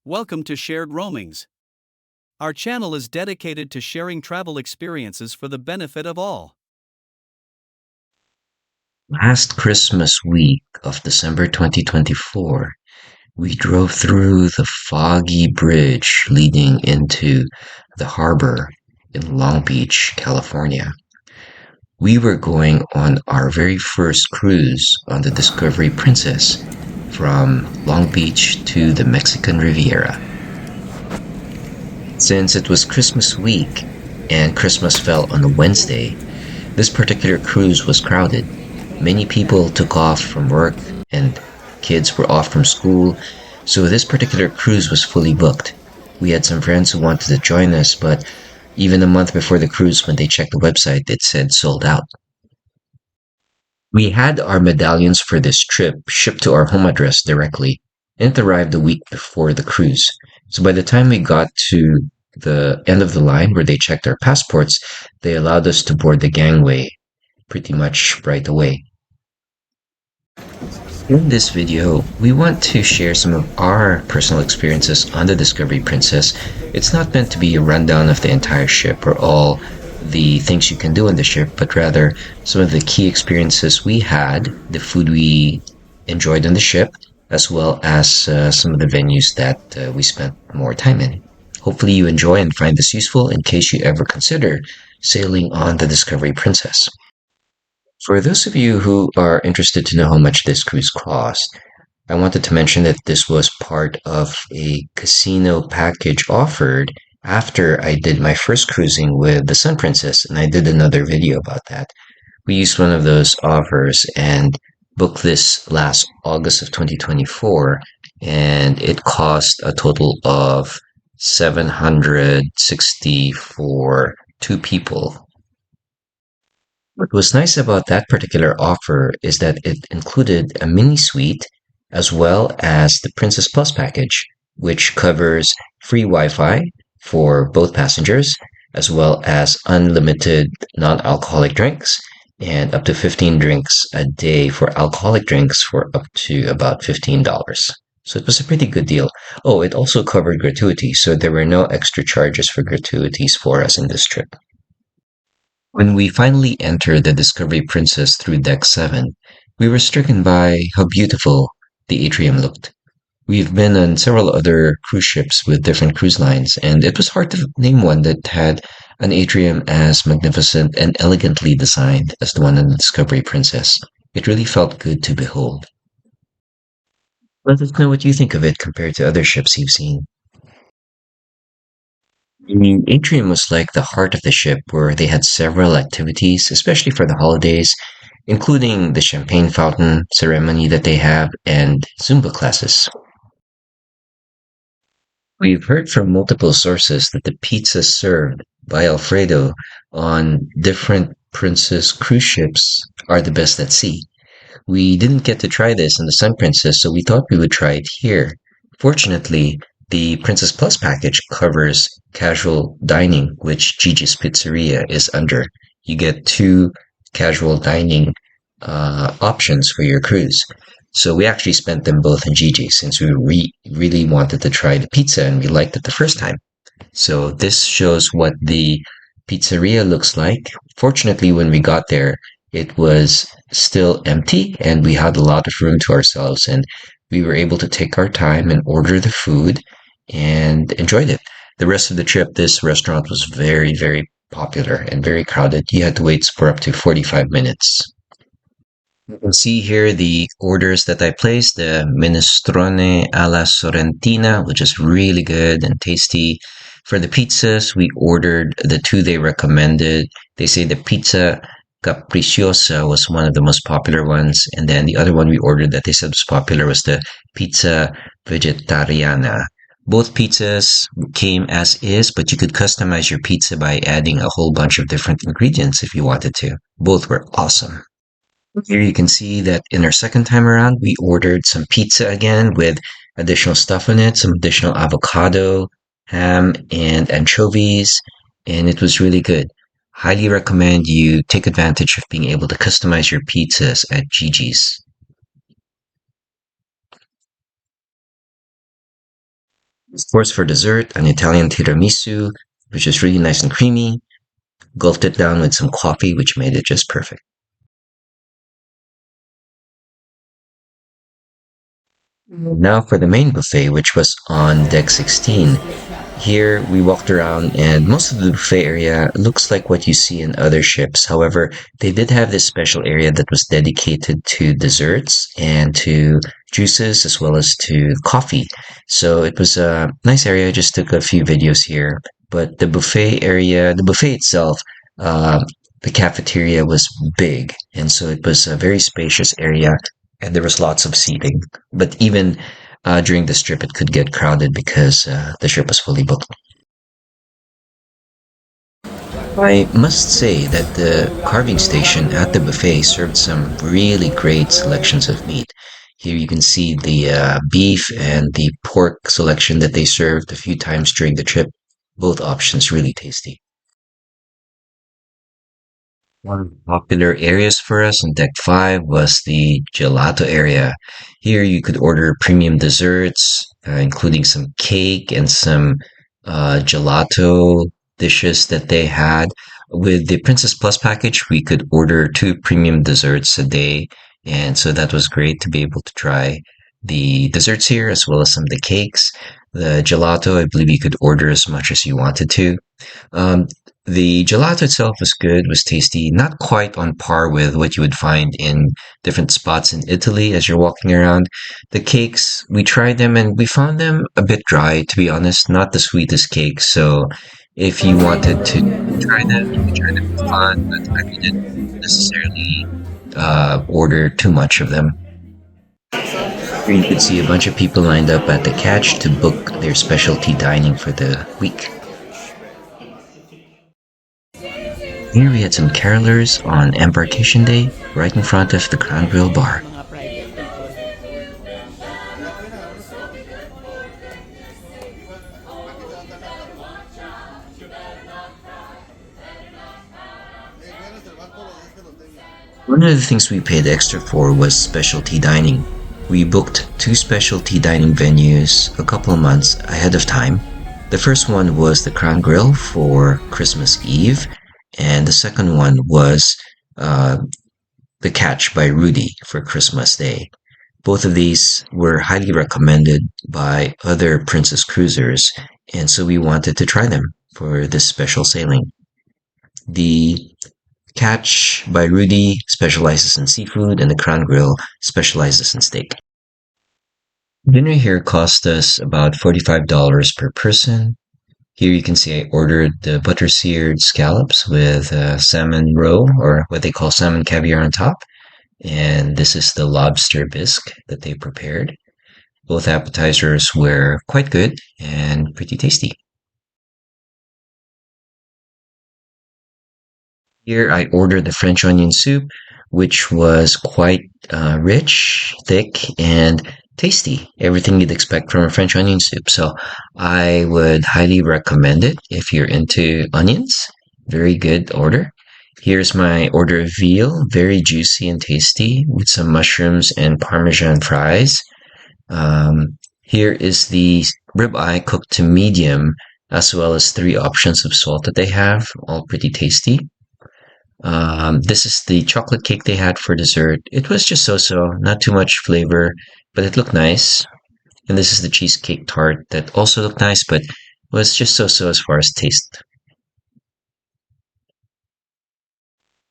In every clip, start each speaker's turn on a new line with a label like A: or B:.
A: Welcome to Shared Roamings. Our channel is dedicated to sharing travel experiences for the benefit of all.
B: Last Christmas week of December 2024, we drove through the foggy bridge leading into the harbor in Long Beach, California. We were going on our very first cruise on the Discovery Princess from Long Beach to the Mexican Riviera. Since it was Christmas week and Christmas fell on a Wednesday, this particular cruise was crowded. Many people took off from work and kids were off from school, so this particular cruise was fully booked. We had some friends who wanted to join us, but even a month before the cruise, when they checked the website, it said sold out. We had our medallions for this trip shipped to our home address directly, and it arrived a week before the cruise. So by the time we got to the end of the line where they checked our passports, they allowed us to board the gangway pretty much right away. In this video, we want to share some of our personal experiences on the Discovery Princess. It's not meant to be a rundown of the entire ship or all the things you can do on the ship, but rather some of the key experiences we had, the food we enjoyed on the ship, as well as some of the venues that we spent more time in. Hopefully you enjoy and find this useful in case you ever consider sailing on the Discovery Princess. For those of you who are interested to know how much this cruise cost, I wanted to mention that this was part of a casino package offered after I did my first cruising with the Sun Princess, and I did another video about that. We used one of those offers and booked this last August of 2024, and it cost a total of $760 for two people. What was nice about that particular offer is that it included a mini suite as well as the Princess Plus package, which covers free Wi-Fi for both passengers, as well as unlimited non-alcoholic drinks and up to 15 drinks a day for alcoholic drinks for up to about $15. So it was a pretty good deal. Oh, it also covered gratuities, so there were no extra charges for gratuities for us in this trip. When we finally entered the Discovery Princess through Deck 7, we were stricken by how beautiful the atrium looked. We've been on several other cruise ships with different cruise lines, and it was hard to name one that had an atrium as magnificent and elegantly designed as the one on the Discovery Princess. It really felt good to behold. Let us know what you think of it compared to other ships you've seen. The atrium was like the heart of the ship where they had several activities, especially for the holidays, including the champagne fountain ceremony that they have and Zumba classes. We've heard from multiple sources that the pizzas served by Alfredo on different Princess cruise ships are the best at sea. We didn't get to try this in the Sun Princess, so we thought we would try it here. Fortunately, the Princess Plus package covers casual dining, which Gigi's Pizzeria is under. You get two casual dining options for your cruise. So we actually spent them both in Gigi since we really wanted to try the pizza and we liked it the first time. So this shows what the pizzeria looks like. Fortunately, when we got there, it was still empty and we had a lot of room to ourselves and we were able to take our time and order the food and enjoyed it. The rest of the trip, this restaurant was very, very popular and very crowded. You had to wait for up to 45 minutes. You can see here the orders that I placed, the minestrone alla sorrentina, which is really good and tasty. For the pizzas, we ordered the two they recommended. They say the pizza capricciosa was one of the most popular ones, and then the other one we ordered that they said was popular was the pizza vegetariana. Both pizzas came as is, but you could customize your pizza by adding a whole bunch of different ingredients if you wanted to. Both were awesome. Here you can see that in our second time around, we ordered some pizza again with additional stuff on it, some additional avocado, ham, and anchovies, and it was really good. Highly recommend you take advantage of being able to customize your pizzas at Gigi's. Of course, for dessert, an Italian tiramisu, which is really nice and creamy. Gulped it down with some coffee, which made it just perfect. Now for the main buffet, which was on deck 16. Here we walked around, and most of the buffet area looks like what you see in other ships. However, they did have this special area that was dedicated to desserts and to juices as well as to coffee. So it was a nice area. I just took a few videos here. But the buffet area, the buffet itself, uh, the cafeteria was big, and so it was a very spacious area, and there was lots of seating. But even during this trip, it could get crowded because the trip was fully booked. I must say that the carving station at the buffet served some really great selections of meat. Here you can see the beef and the pork selection that they served a few times during the trip. Both options really tasty. One of the popular areas for us on deck 5 was the gelato area. Here you could order premium desserts, including some cake and some gelato dishes that they had. With the Princess Plus package, we could order two premium desserts a day. And so that was great to be able to try the desserts here as well as some of the cakes. The gelato, I believe you could order as much as you wanted to. Um, the gelato itself was good, was tasty, not quite on par with what you would find in different spots in Italy as you're walking around. The cakes, we tried them and we found them a bit dry, to be honest, not the sweetest cake. So if you wanted to try them, you could try them for fun, but I wouldn't necessarily order too much of them. Here you could see a bunch of people lined up at the catch to book their specialty dining for the week. Here we had some carolers on embarkation day right in front of the Crown Grill bar.
C: mga private people.
B: One of the things we paid extra for was specialty dining. We booked two specialty dining venues a couple of months ahead of time. The first one was the Crown Grill for Christmas Eve, and the second one was uh, the Catch by Rudi for Christmas Day. Both of these were highly recommended by other Princess cruisers, and so we wanted to try them for this special sailing. The Catch by Rudi specializes in seafood, and the Crown Grill specializes in steak. Dinner here cost us about $45 per person. Here you can see I ordered the butter seared scallops with salmon roe, or what they call salmon caviar on top. And this is the lobster bisque that they prepared. Both appetizers were quite good and pretty tasty. Here I ordered the French onion soup, which was quite rich, thick, and tasty. Everything you'd expect from a French onion soup. So I would highly recommend it if you're into onions. Very good order. Here's my order of veal, very juicy and tasty with some mushrooms and Parmesan fries. Here is the ribeye cooked to medium, as well as three options of salt that they have, all pretty tasty. This is the chocolate cake they had for dessert. It was just so-so, not too much flavor, but it looked nice. And this is the cheesecake tart that also looked nice, but was just so-so as far as taste.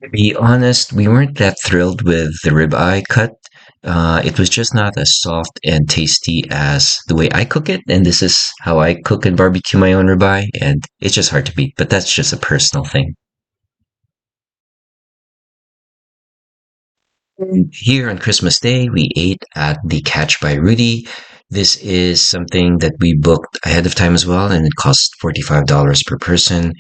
B: To be honest, we weren't that thrilled with the ribeye cut. It was just not as soft and tasty as the way I cook it, and this is how I cook and barbecue my own ribeye, and it's just hard to beat, but that's just a personal thing. Here on Christmas Day, we ate at the Catch by Rudi. This is something that we booked ahead of time as well, and it costs $45 per person.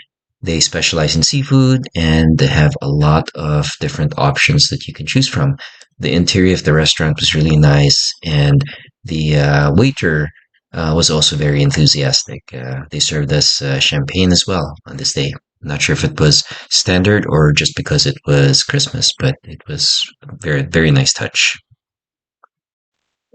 B: They specialize in seafood and they have a lot of different options that you can choose from. The interior of the restaurant was really nice, and the waiter was also very enthusiastic. They served us champagne as well on this day. Not sure if it was standard or just because it was Christmas, but it was a very, very nice touch.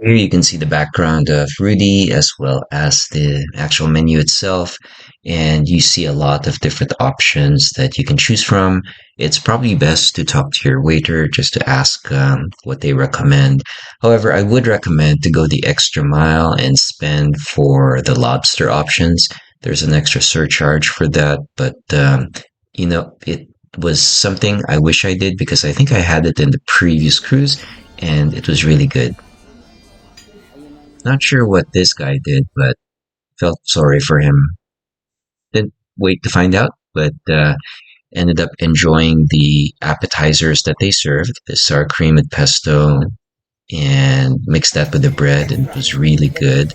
B: Here you can see the background of Rudi as well as the actual menu itself, and you see a lot of different options that you can choose from. It's probably best to talk to your waiter just to ask what they recommend. However, I would recommend to go the extra mile and spend for the lobster options. There's an extra surcharge for that, but it was something I wish I did because I think I had it in the previous cruise and it was really good. Not sure what this guy did, but felt sorry for him. Didn't wait to find out, but ended up enjoying the appetizers that they served, the sour cream and pesto, and mixed that with the bread, and it was really good.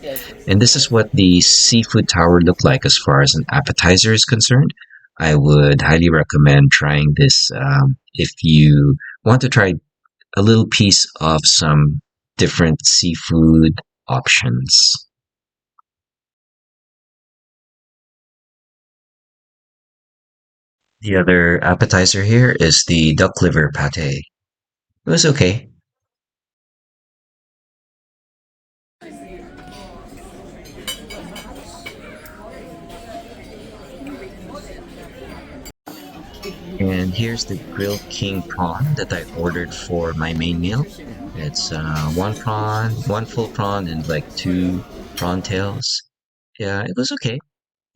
B: And this is what the seafood tower looked like as far as an appetizer is concerned. I would highly recommend trying this if you want to try a little piece of some different seafood options. The other appetizer here is the duck liver pate. It was okay. And here's the grilled king prawn that I ordered for my main meal. It's one prawn, one full prawn, and like two prawn tails. Yeah, it was okay.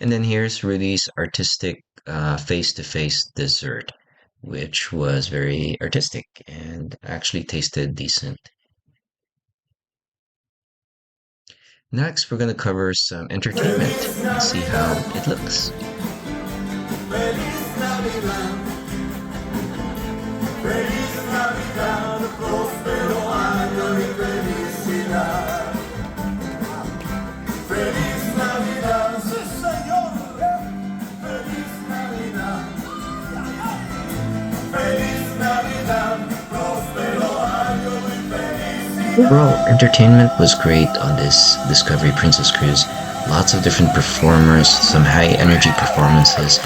B: And then here's Rudy's artistic face-to-face dessert, which was very artistic and actually tasted decent. Next, we're going to cover some entertainment and see how it looks. Overall, entertainment was great on this Discovery Princess cruise. Lots of different performers, some high energy performances,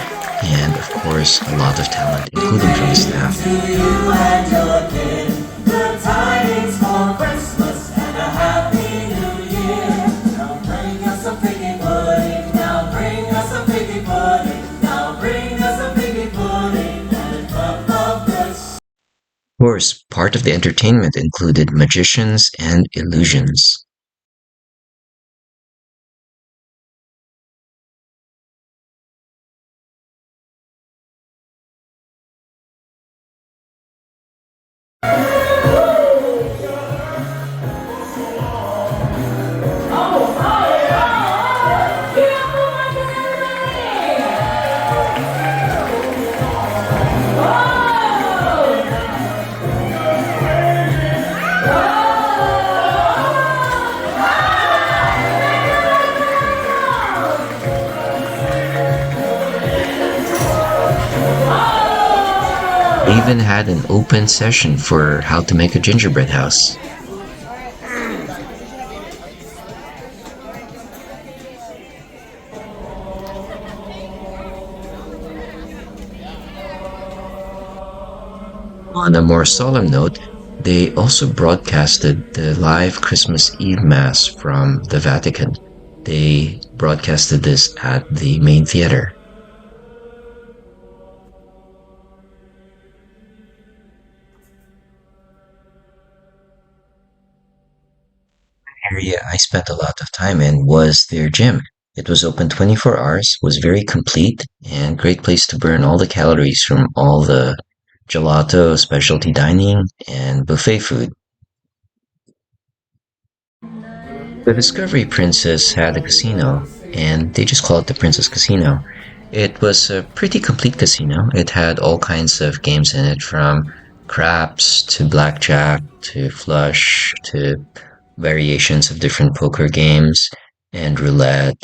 B: and of course, a lot of talent, including from the staff. Of course, part of the entertainment included magicians and illusions. They even had an open session for how to make a gingerbread house. On a more solemn note, they also broadcasted the live Christmas Eve Mass from the Vatican. They broadcasted this at the main theater. Area I spent a lot of time in was their gym. It was open 24 hours, was very complete, and great place to burn all the calories from all the gelato, specialty dining, and buffet food. The Discovery Princess had a casino, and they just call it the Princess Casino. It was a pretty complete casino. It had all kinds of games in it, from craps to blackjack to flush to variations of different poker games and roulette.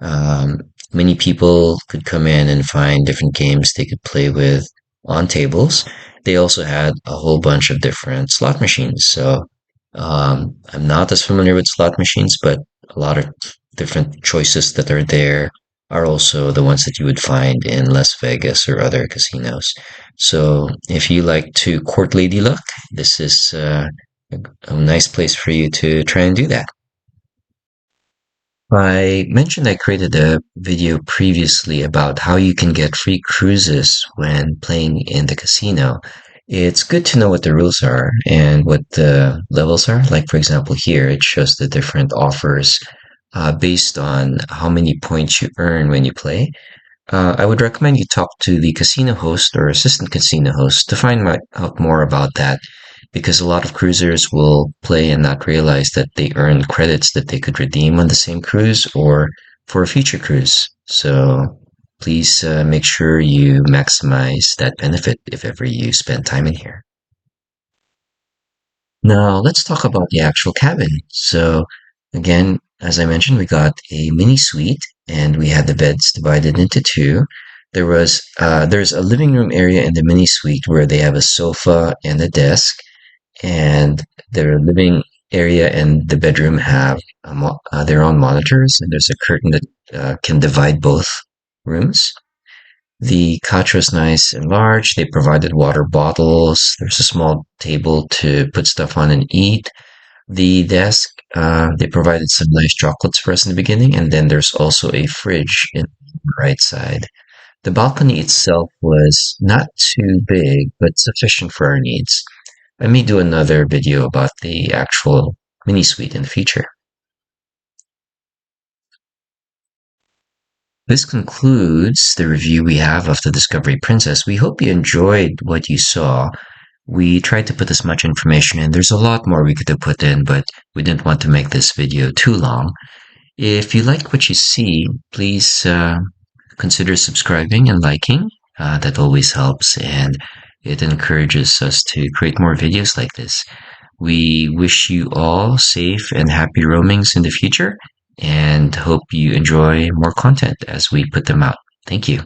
B: Um, Many people could come in and find different games they could play with on tables. They also had a whole bunch of different slot machines. So I'm not as familiar with slot machines, but a lot of different choices that are there are also the ones that you would find in Las Vegas or other casinos. So if you like to court lady luck, this is a nice place for you to try and do that. I mentioned I created a video previously about how you can get free cruises when playing in the casino. It's good to know what the rules are and what the levels are. Like, for example, here it shows the different offers based on how many points you earn when you play. I would recommend you talk to the casino host or assistant casino host to find out more about that because a lot of cruisers will play and not realize that they earn credits that they could redeem on the same cruise or for a future cruise. So please make sure you maximize that benefit if ever you spend time in here. Now, let's talk about the actual cabin. So, again, as I mentioned, we got a mini suite and we had the beds divided into two. There's a living room area in the mini suite where they have a sofa and a desk, and their living area and the bedroom have their own monitors, and there's a curtain that can divide both rooms. The couch was nice and large. They provided water bottles. There's a small table to put stuff on and eat. The desk, they provided some nice chocolates for us in the beginning, and then there's also a fridge in the right side. The balcony itself was not too big, but sufficient for our needs. I may do another video about the actual mini suite in the future. This concludes the review we have of the Discovery Princess. We hope you enjoyed what you saw. We tried to put as much information in. There's a lot more we could have put in, but we didn't want to make this video too long. If you like what you see, please consider subscribing and liking. That always helps and it encourages us to create more videos like this. We wish you all safe and happy roamings in the future and hope you enjoy more content as we put them out. Thank you.